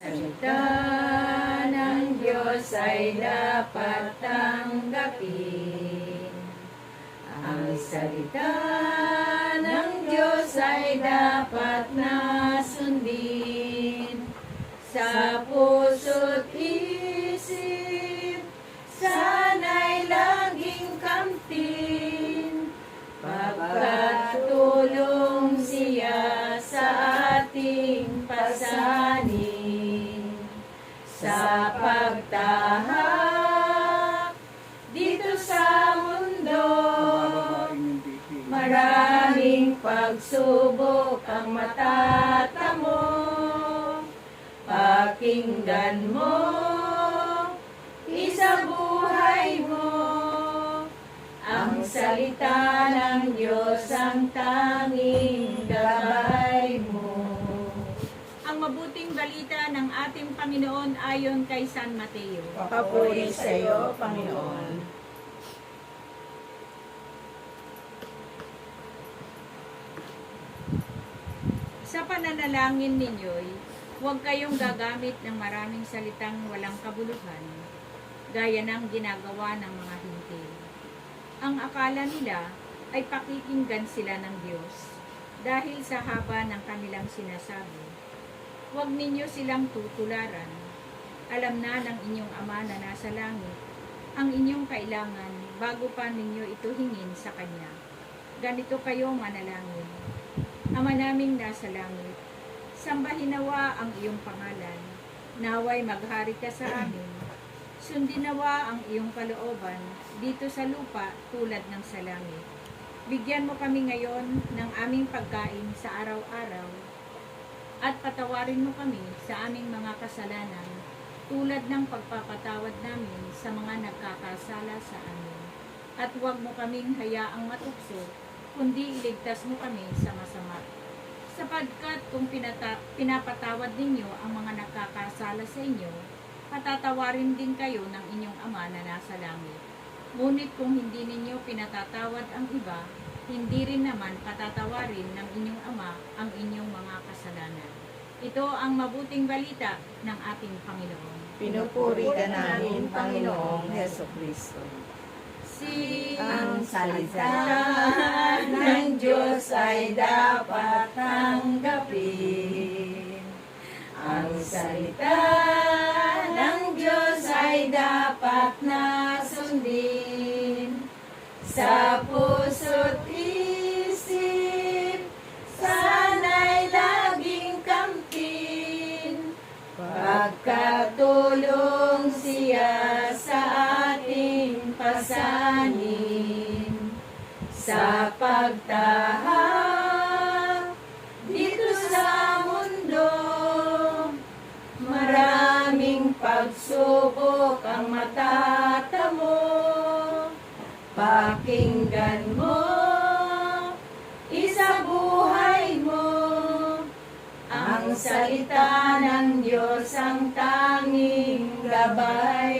Salita ng Diyos ay dapat tanggapin. Ang salita ng Diyos ay dapat na sundin. Sa puso't isip, sana'y laging kamtin. Pagkatulong siya sa ating pasanin. Sa pagtahak dito sa mundo, maraming pagsubok ang matatamo. Pakinggan mo, isabuhay mo, ang salita ng Diyos ang tanging gabay mo. Ang mabuting balita ng ating Panginoon ayon kay San Mateo. Papuri sa iyo, Panginoon. Sa pananalangin ninyo'y huwag kayong gagamit ng maraming salitang walang kabuluhan, gaya ng ginagawa ng mga hintil. Ang akala nila ay pakikinggan sila ng Diyos dahil sa haba ng kanilang sinasabi. Huwag ninyo silang tutularan. Alam na ng inyong Ama na nasa langit ang inyong kailangan bago pa ninyo ito hingin sa Kanya. Ganito kayo manalangin. Ama naming nasa langit, sambahin nawa ang iyong pangalan. Naway maghari ka sa amin. Sundin nawa ang iyong kalooban dito sa lupa tulad ng sa langit. Bigyan mo kami ngayon ng aming pagkain sa araw-araw at patawarin mo kami sa aming mga kasalanan tulad ng pagpapatawad namin sa mga nagkakasala sa amin. At huwag mo kaming hayaang matukso, kundi iligtas mo kami sa masama. Sapagkat kung pinapatawad ninyo ang mga nagkakasala sa inyo, patatawarin din kayo ng inyong Ama na nasa langit. Ngunit kung hindi ninyo pinatatawad ang iba, hindi rin naman patatawarin ng inyong Ama ang inyong mga kasalanan. Ito ang mabuting balita ng ating Panginoon. Pinupuri ka namin, Panginoong Hesukristo. Ang salita ng Diyos ay dapat tanggapin. Ang salita ng Diyos ay dapat na sundin. Sa puso't isip, sana'y laging kamtin. Pagkatulong siya sa ating pasanin. Sa pagtahak dito sa mundo, maraming pagsubok ang matatamo. Pakinggan mo, isabuhay mo, ang salita ng Diyos ang tanging gabay